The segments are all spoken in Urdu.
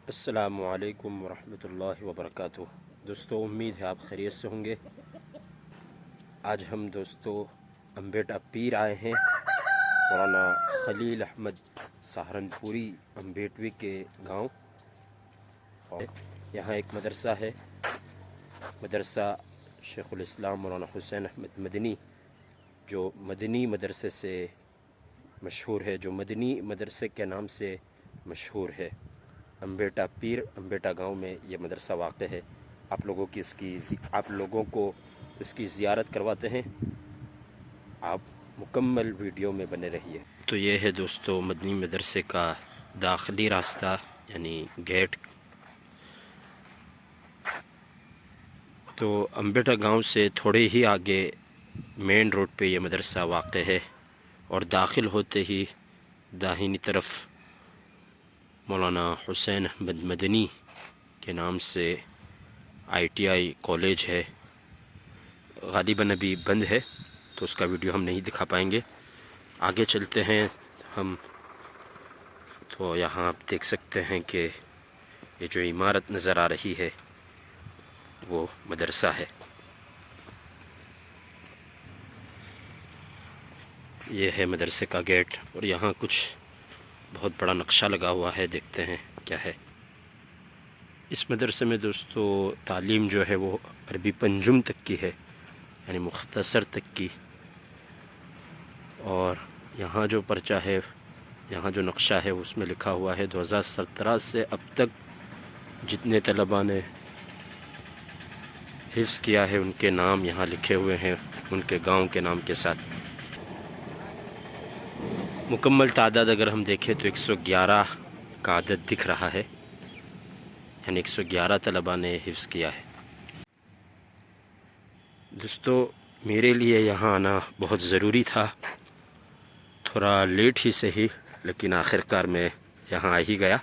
السلام علیکم ورحمۃ اللہ وبرکاتہ۔ دوستو، امید ہے آپ خیریت سے ہوں گے۔ آج ہم دوستو امبیٹا پیر آئے ہیں، مولانا خلیل احمد سہارنپوری امبیٹوی کے گاؤں، اور یہاں ایک مدرسہ ہے، مدرسہ شیخ الاسلام مولانا حسین احمد مدنی، جو مدنی مدرسے سے مشہور ہے، جو مدنی مدرسے کے نام سے مشہور ہے۔ امبیٹا پیر امبیٹا گاؤں میں یہ مدرسہ واقع ہے۔ آپ لوگوں کو اس کی زیارت کرواتے ہیں، آپ مکمل ویڈیو میں بنے رہیے۔ تو یہ ہے دوستو مدنی مدرسے کا داخلی راستہ، یعنی گیٹ۔ تو امبیٹا گاؤں سے تھوڑے ہی آگے مین روڈ پہ یہ مدرسہ واقع ہے، اور داخل ہوتے ہی داہنی طرف مولانا حسین احمد مدنی کے نام سے ITI کالج ہے۔ غالباً ابھی بند ہے تو اس کا ویڈیو ہم نہیں دکھا پائیں گے۔ آگے چلتے ہیں ہم، تو یہاں آپ دیکھ سکتے ہیں کہ یہ جو عمارت نظر آ رہی ہے وہ مدرسہ ہے۔ یہ ہے مدرسے کا گیٹ، اور یہاں کچھ بہت بڑا نقشہ لگا ہوا ہے، دیکھتے ہیں کیا ہے۔ اس مدرسے میں دوستو تعلیم جو ہے وہ عربی پنجم تک کی ہے، یعنی مختصر تک کی، اور یہاں جو پرچہ ہے، یہاں جو نقشہ ہے اس میں لکھا ہوا ہے 2017 سے اب تک جتنے طلباء نے حفظ کیا ہے ان کے نام یہاں لکھے ہوئے ہیں، ان کے گاؤں کے نام کے ساتھ۔ مکمل تعداد اگر ہم دیکھیں تو 111 کا عدد دکھ رہا ہے، یعنی 111 طلباء نے حفظ کیا ہے۔ دوستو، میرے لیے یہاں آنا بہت ضروری تھا، تھوڑا لیٹ ہی صحیح، لیکن آخر کار میں یہاں آ ہی گیا،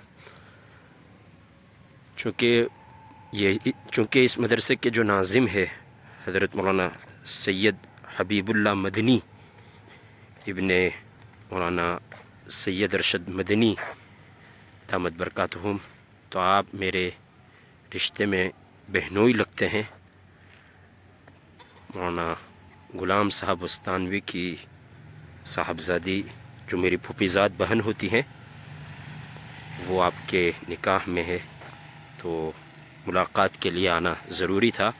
چونکہ اس مدرسے کے جو ناظم ہے حضرت مولانا سید حبیب اللہ مدنی ابن مولانا سید ارشد مدنی دامت برکاتہم، تو آپ میرے رشتے میں بہنوئی لگتے ہیں۔ مولانا غلام صاحب وستانوی کی صاحبزادی جو میری پھوپھیزاد بہن ہوتی ہیں، وہ آپ کے نکاح میں ہے، تو ملاقات کے لیے آنا ضروری تھا۔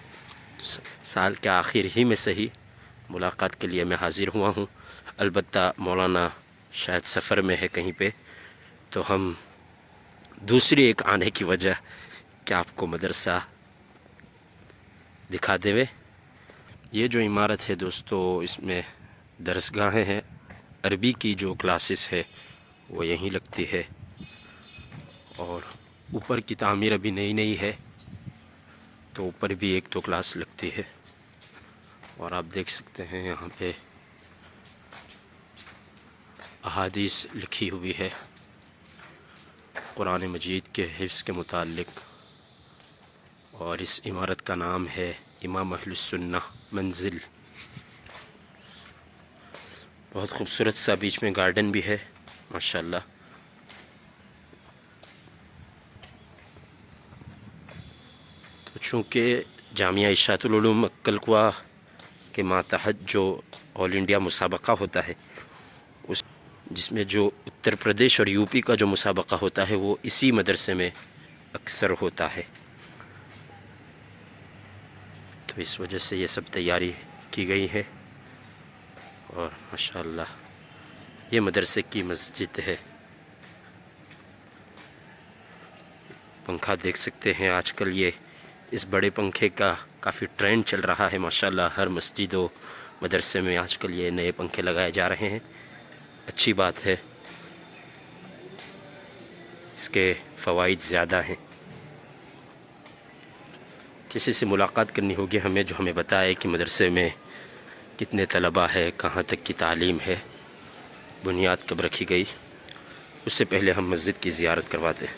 سال کے آخر ہی میں صحیح ملاقات کے لیے میں حاضر ہوا ہوں۔ البتہ مولانا شاید سفر میں ہے کہیں پہ، تو ہم دوسری ایک آنے کی وجہ کہ آپ کو مدرسہ دکھا دے۔ یہ جو عمارت ہے دوستو، اس میں درسگاہیں ہیں، عربی کی جو کلاسز ہے وہ یہیں لگتی ہے، اور اوپر کی تعمیر ابھی نئی نئی ہے تو اوپر بھی 1-2 کلاس لگتی ہے۔ اور آپ دیکھ سکتے ہیں یہاں پہ احادیث لکھی ہوئی ہے قرآن مجید کے حفظ کے متعلق، اور اس عمارت کا نام ہے امام اہل السنہ منزل۔ بہت خوبصورت سا بیچ میں گارڈن بھی ہے ماشاءاللہ۔ تو چونکہ جامعہ اشاعت العلوم کلکوا کے ماتحت جو آل انڈیا مسابقہ ہوتا ہے، جس میں جو اتر پردیش اور UP کا جو مسابقہ ہوتا ہے وہ اسی مدرسے میں اکثر ہوتا ہے، تو اس وجہ سے یہ سب تیاری کی گئی ہے۔ اور ماشاءاللہ یہ مدرسے کی مسجد ہے۔ پنکھا دیکھ سکتے ہیں، آج کل یہ اس بڑے پنکھے کا کافی ٹرینڈ چل رہا ہے ماشاءاللہ۔ ہر مسجد و مدرسے میں آج کل یہ نئے پنکھے لگائے جا رہے ہیں، اچھی بات ہے، اس کے فوائد زیادہ ہیں۔ کسی سے ملاقات کرنی ہوگی ہمیں، جو ہمیں بتائے کہ مدرسے میں کتنے طلباء ہے، کہاں تک کی تعلیم ہے، بنیاد کب رکھی گئی۔ اس سے پہلے ہم مسجد کی زیارت کرواتے ہیں۔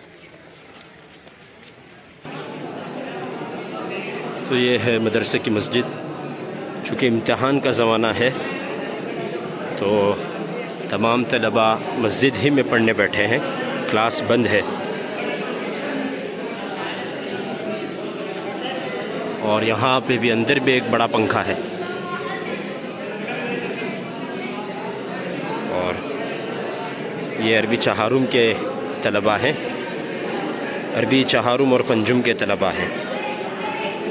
تو یہ ہے مدرسے کی مسجد۔ چونکہ امتحان کا زمانہ ہے تو تمام طلباء مسجد ہی میں پڑھنے بیٹھے ہیں، کلاس بند ہے۔ اور یہاں پہ بھی اندر بھی ایک بڑا پنکھا ہے. اور یہ عربی چہارم کے طلباء ہیں، عربی چہارم اور پنجم کے طلباء ہیں.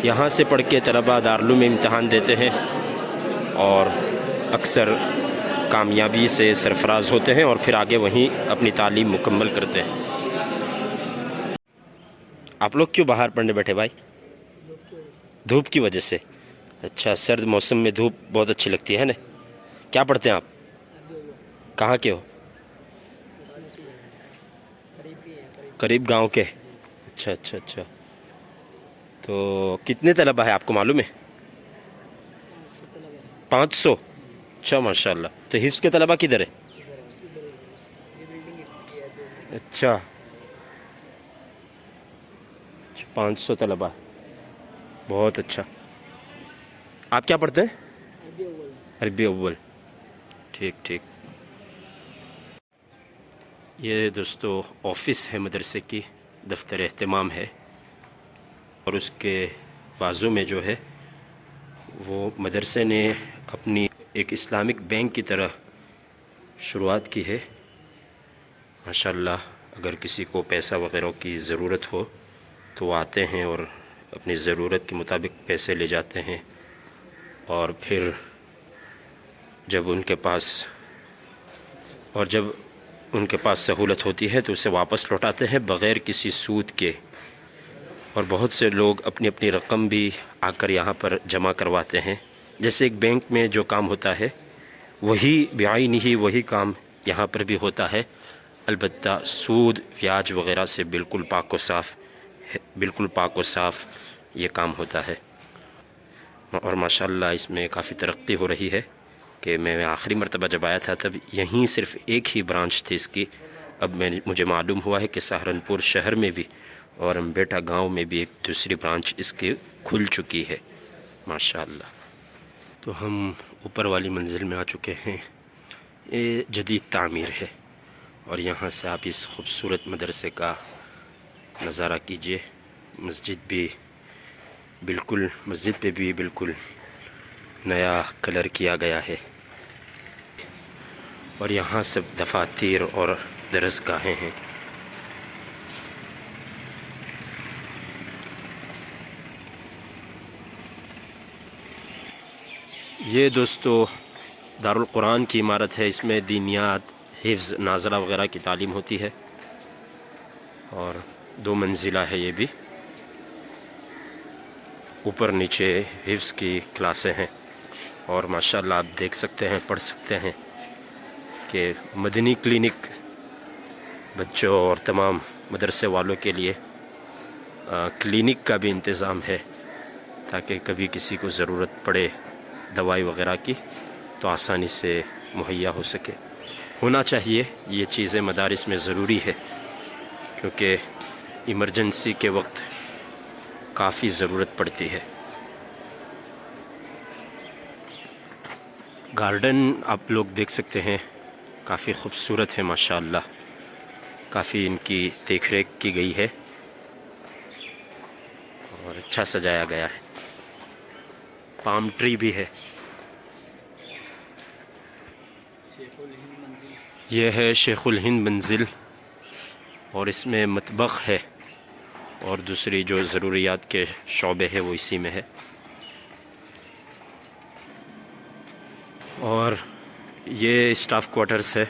یہاں سے پڑھ کے طلباء دارالعلوم میں امتحان دیتے ہیں اور اکثر کامیابی سے سرفراز ہوتے ہیں اور پھر آگے وہیں اپنی تعلیم مکمل کرتے ہیں. آپ لوگ کیوں باہر پڑھنے بیٹھے بھائی؟ دھوپ کی وجہ سے. اچھا، سرد موسم میں دھوپ بہت اچھی لگتی ہے نا. کیا پڑھتے ہیں آپ؟ کہاں کے ہو؟ قریب گاؤں کے. اچھا اچھا اچھا. تو کتنے طلبہ ہیں آپ کو معلوم ہے؟ 500. اچھا ماشاء اللہ. تو حفظ کے طلبہ کدھر ہے؟ اچھا 500 طلبہ، بہت اچھا. آپ کیا پڑھتے ہیں؟ عربی اول. ٹھیک ٹھیک. یہ دوستو آفس ہے مدرسے کی، دفتر اہتمام ہے، اور اس کے بازو میں جو ہے وہ مدرسے نے اپنی ایک اسلامک بینک کی طرح شروعات کی ہے. ماشاءاللہ اگر کسی کو پیسہ وغیرہ کی ضرورت ہو تو وہ آتے ہیں اور اپنی ضرورت کے مطابق پیسے لے جاتے ہیں، اور پھر جب ان کے پاس سہولت ہوتی ہے تو اسے واپس لوٹاتے ہیں بغیر کسی سود کے. اور بہت سے لوگ اپنی اپنی رقم بھی آ کر یہاں پر جمع کرواتے ہیں. جیسے ایک بینک میں جو کام ہوتا ہے وہی بعینہ وہی کام یہاں پر بھی ہوتا ہے، البتہ سود بیاج وغیرہ سے بالکل پاک و صاف یہ کام ہوتا ہے. اور ماشاءاللہ اس میں کافی ترقی ہو رہی ہے کہ میں آخری مرتبہ جب آیا تھا تب یہیں صرف ایک ہی برانچ تھی اس کی. اب مجھے معلوم ہوا ہے کہ سہارنپور شہر میں بھی اور امبیٹا گاؤں میں بھی ایک دوسری برانچ اس کی کھل چکی ہے ماشاءاللہ. تو ہم اوپر والی منزل میں آ چکے ہیں. یہ جدید تعمیر ہے اور یہاں سے آپ اس خوبصورت مدرسے کا نظارہ کیجئے. مسجد پہ بھی بالکل نیا کلر کیا گیا ہے، اور یہاں سب دفاتر اور درسگاہیں ہیں. یہ دوستو دارالقرآن کی عمارت ہے. اس میں دینیات، حفظ، ناظرہ وغیرہ کی تعلیم ہوتی ہے، اور 2 منزلہ ہے. یہ بھی اوپر نیچے حفظ کی کلاسیں ہیں، اور ماشاءاللہ آپ دیکھ سکتے ہیں، پڑھ سکتے ہیں کہ مدنی کلینک بچوں اور تمام مدرسے والوں کے لیے کلینک کا بھی انتظام ہے، تاکہ کبھی کسی کو ضرورت پڑے دوائی وغیرہ کی تو آسانی سے مہیا ہو سکے. ہونا چاہیے یہ چیزیں مدارس میں ضروری ہے، کیونکہ ایمرجنسی کے وقت کافی ضرورت پڑتی ہے. گارڈن آپ لوگ دیکھ سکتے ہیں، کافی خوبصورت ہے ماشاءاللہ. کافی ان کی دیکھ ریکھ کی گئی ہے اور اچھا سجایا گیا ہے. پام ٹری بھی ہے. یہ ہے شیخ الہند منزل، اور اس میں مطبخ ہے، اور دوسری جو ضروریات کے شعبے ہے وہ اسی میں ہے. اور یہ اسٹاف کوارٹرز ہے.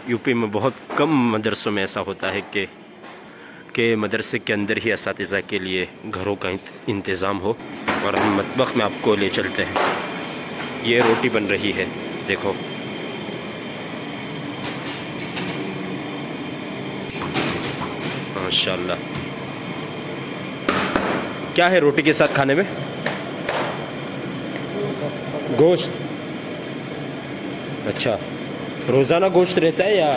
یو پی میں بہت کم مدرسوں میں ایسا ہوتا ہے کہ مدرسے کے اندر ہی اساتذہ کے لیے گھروں کا انتظام ہو. اور ہم مطبخ میں آپ کو لے چلتے ہیں. یہ روٹی بن رہی ہے، دیکھو. ماشاءاللہ. کیا ہے روٹی کے ساتھ کھانے میں؟ گوشت. اچھا، روزانہ گوشت رہتا ہے یا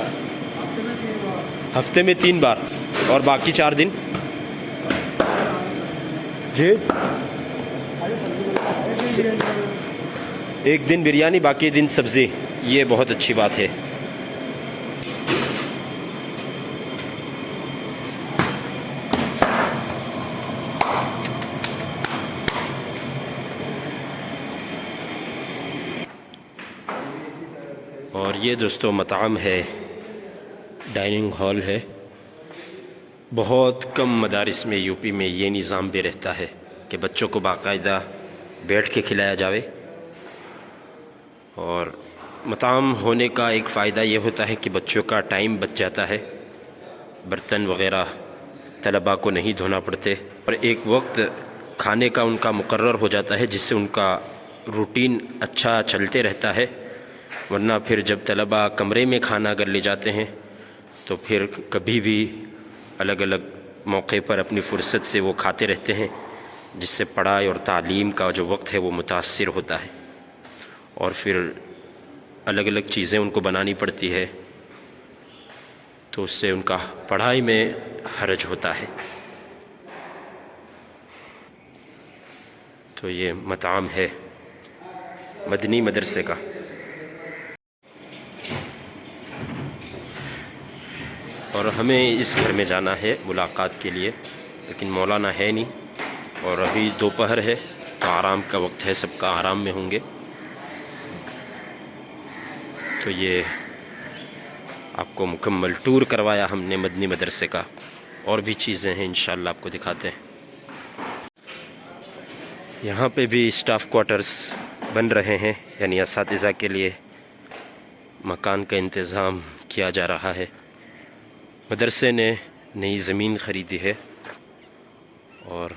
ہفتے میں 3 بار اور باقی 4 دن؟ جی، ایک دن بریانی باقی دن سبزی. یہ بہت اچھی بات ہے. یہ دوستو مطعم ہے، ڈائننگ ہال ہے۔ بہت کم مدارس میں یو پی میں یہ نظام بھی رہتا ہے کہ بچوں کو باقاعدہ بیٹھ کے کھلایا جاوے۔ اور مطعم ہونے کا ایک فائدہ یہ ہوتا ہے کہ بچوں کا ٹائم بچ جاتا ہے، برتن وغیرہ طلباء کو نہیں دھونا پڑتے، اور ایک وقت کھانے کا ان کا مقرر ہو جاتا ہے جس سے ان کا روٹین اچھا چلتے رہتا ہے۔ ورنہ پھر جب طلباء کمرے میں کھانا اگر لے جاتے ہیں تو پھر کبھی بھی الگ الگ موقع پر اپنی فرصت سے وہ کھاتے رہتے ہیں، جس سے پڑھائی اور تعلیم کا جو وقت ہے وہ متاثر ہوتا ہے، اور پھر الگ الگ چیزیں ان کو بنانی پڑتی ہے، تو اس سے ان کا پڑھائی میں حرج ہوتا ہے۔ تو یہ مطعم ہے مدنی مدرسے کا۔ اور ہمیں اس گھر میں جانا ہے ملاقات کے لیے، لیکن مولانا ہے نہیں، اور ابھی دوپہر ہے تو آرام کا وقت ہے، سب کا آرام میں ہوں گے۔ تو یہ آپ کو مکمل ٹور کروایا ہم نے مدنی مدرسے کا، اور بھی چیزیں ہیں انشاءاللہ آپ کو دکھاتے ہیں۔ یہاں پہ بھی اسٹاف کوارٹرز بن رہے ہیں، یعنی اساتذہ کے لیے مکان کا انتظام کیا جا رہا ہے۔ مدرسے نے نئی زمین خریدی ہے اور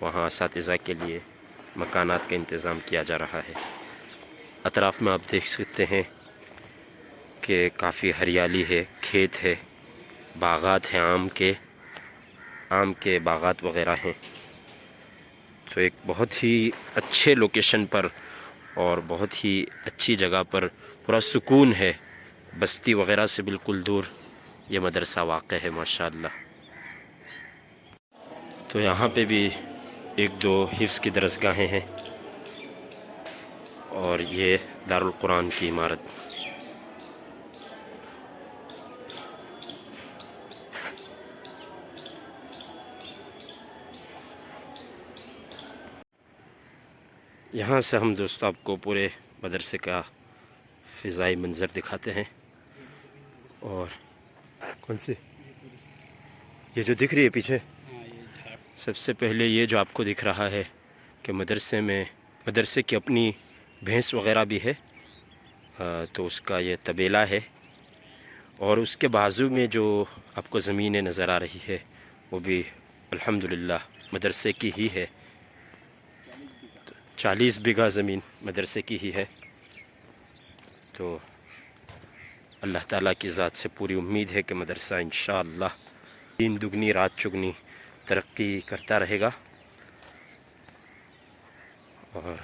وہاں اساتذہ کے لیے مکانات کا انتظام کیا جا رہا ہے۔ اطراف میں آپ دیکھ سکتے ہیں کہ کافی ہریالی ہے، کھیت ہے، باغات ہیں، آم کے باغات وغیرہ ہیں۔ تو ایک بہت ہی اچھے لوکیشن پر اور بہت ہی اچھی جگہ پر پورا سکون ہے، بستی وغیرہ سے بالکل دور یہ مدرسہ واقع ہے ماشاءاللہ۔ تو یہاں پہ بھی ایک دو حفظ کی درسگاہیں ہیں، اور یہ دارالقرآن کی عمارت۔ یہاں سے ہم دوستو آپ کو پورے مدرسے کا فضائی منظر دکھاتے ہیں۔ اور کون سی یہ جو دکھ رہی ہے پیچھے، سب سے پہلے یہ جو آپ کو دکھ رہا ہے کہ مدرسے کی اپنی بھینس وغیرہ بھی ہے، تو اس کا یہ طبیلہ ہے، اور اس کے بازو میں جو آپ کو زمینیں نظر آ رہی ہے وہ بھی الحمدللہ مدرسے کی ہی ہے۔ 40 بیگھہ زمین مدرسے کی ہی ہے۔ تو اللہ تعالیٰ کی ذات سے پوری امید ہے کہ مدرسہ انشاءاللہ دن دگنی رات چگنی ترقی کرتا رہے گا۔ اور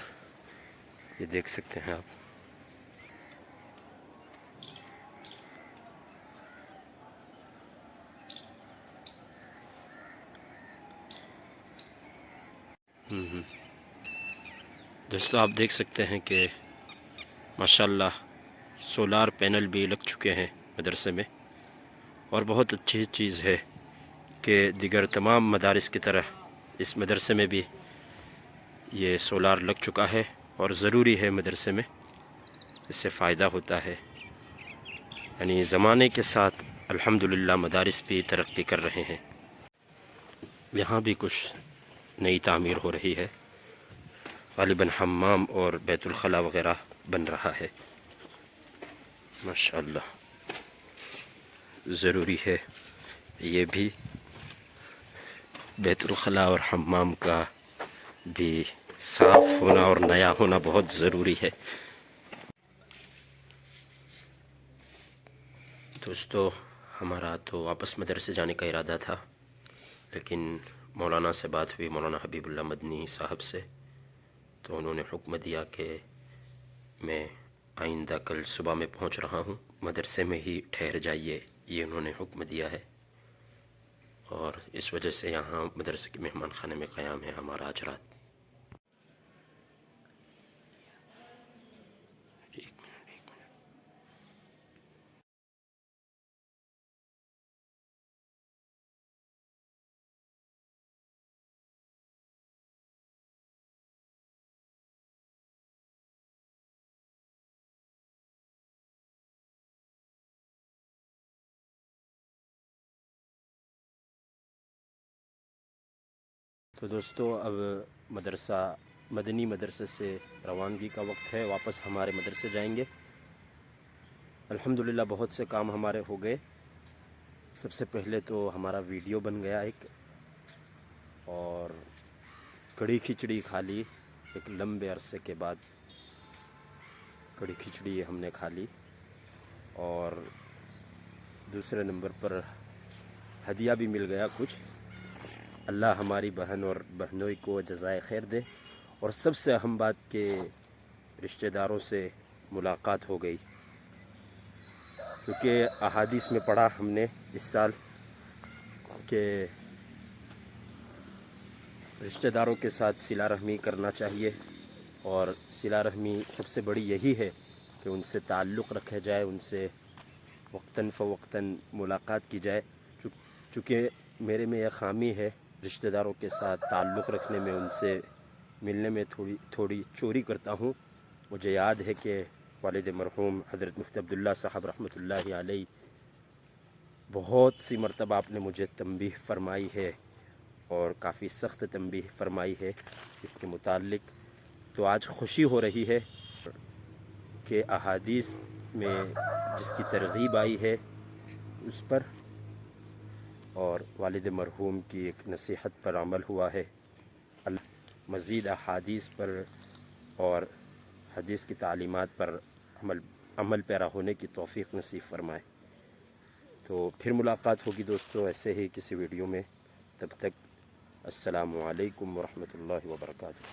یہ دیکھ سکتے ہیں آپ، دوستو آپ دیکھ سکتے ہیں کہ ماشاءاللہ سولار پینل بھی لگ چکے ہیں مدرسے میں، اور بہت اچھی چیز ہے کہ دیگر تمام مدارس کی طرح اس مدرسے میں بھی یہ سولار لگ چکا ہے، اور ضروری ہے مدرسے میں، اس سے فائدہ ہوتا ہے۔ یعنی زمانے کے ساتھ الحمدللہ مدارس بھی ترقی کر رہے ہیں۔ یہاں بھی کچھ نئی تعمیر ہو رہی ہے، غالباً حمام اور بیت الخلاء وغیرہ بن رہا ہے۔ ماشاءاللہ ضروری ہے یہ بھی، بیت الخلاء اور حمام کا بھی صاف ہونا اور نیا ہونا بہت ضروری ہے۔ دوستو ہمارا تو واپس مدرسے جانے کا ارادہ تھا، لیکن مولانا سے بات ہوئی، مولانا حبیب اللہ مدنی صاحب سے، تو انہوں نے حکم دیا کہ میں آئندہ کل صبح میں پہنچ رہا ہوں، مدرسے میں ہی ٹھہر جائیے، یہ انہوں نے حکم دیا ہے۔ اور اس وجہ سے یہاں مدرسے کے مہمان خانے میں قیام ہے ہمارا آج رات۔ تو دوستو اب مدنی مدرسے سے روانگی کا وقت ہے، واپس ہمارے مدرسے جائیں گے۔ الحمدللہ بہت سے کام ہمارے ہو گئے۔ سب سے پہلے تو ہمارا ویڈیو بن گیا ایک، اور کڑی کھچڑی کھا لی، ایک لمبے عرصے کے بعد کڑی کھچڑی ہم نے کھا لی، اور دوسرے نمبر پر ہدیہ بھی مل گیا کچھ۔ اللہ ہماری بہن اور بہنوئی کو جزائے خیر دے، اور سب سے اہم بات کہ رشتہ داروں سے ملاقات ہو گئی، کیونکہ احادیث میں پڑھا ہم نے اس سال کہ رشتہ داروں کے ساتھ صلہ رحمی کرنا چاہیے، اور صلہ رحمی سب سے بڑی یہی ہے کہ ان سے تعلق رکھا جائے، ان سے وقتاً فوقتاً ملاقات کی جائے۔ چونکہ میرے میں یہ خامی ہے، رشتہ داروں کے ساتھ تعلق رکھنے میں، ان سے ملنے میں تھوڑی چوری کرتا ہوں۔ مجھے یاد ہے کہ والد مرحوم حضرت مفتی عبداللہ صاحب رحمۃ اللہ علیہ بہت سی مرتبہ آپ نے مجھے تنبیہ فرمائی ہے، اور کافی سخت تنبیہ فرمائی ہے اس کے متعلق۔ تو آج خوشی ہو رہی ہے کہ احادیث میں جس کی ترغیب آئی ہے اس پر، اور والد مرحوم کی ایک نصیحت پر عمل ہوا ہے۔ مزید احادیث پر اور حدیث کی تعلیمات پر عمل پیرا ہونے کی توفیق نصیب فرمائے۔ تو پھر ملاقات ہوگی دوستو ایسے ہی کسی ویڈیو میں، تب تک السلام علیکم ورحمۃ اللہ وبرکاتہ۔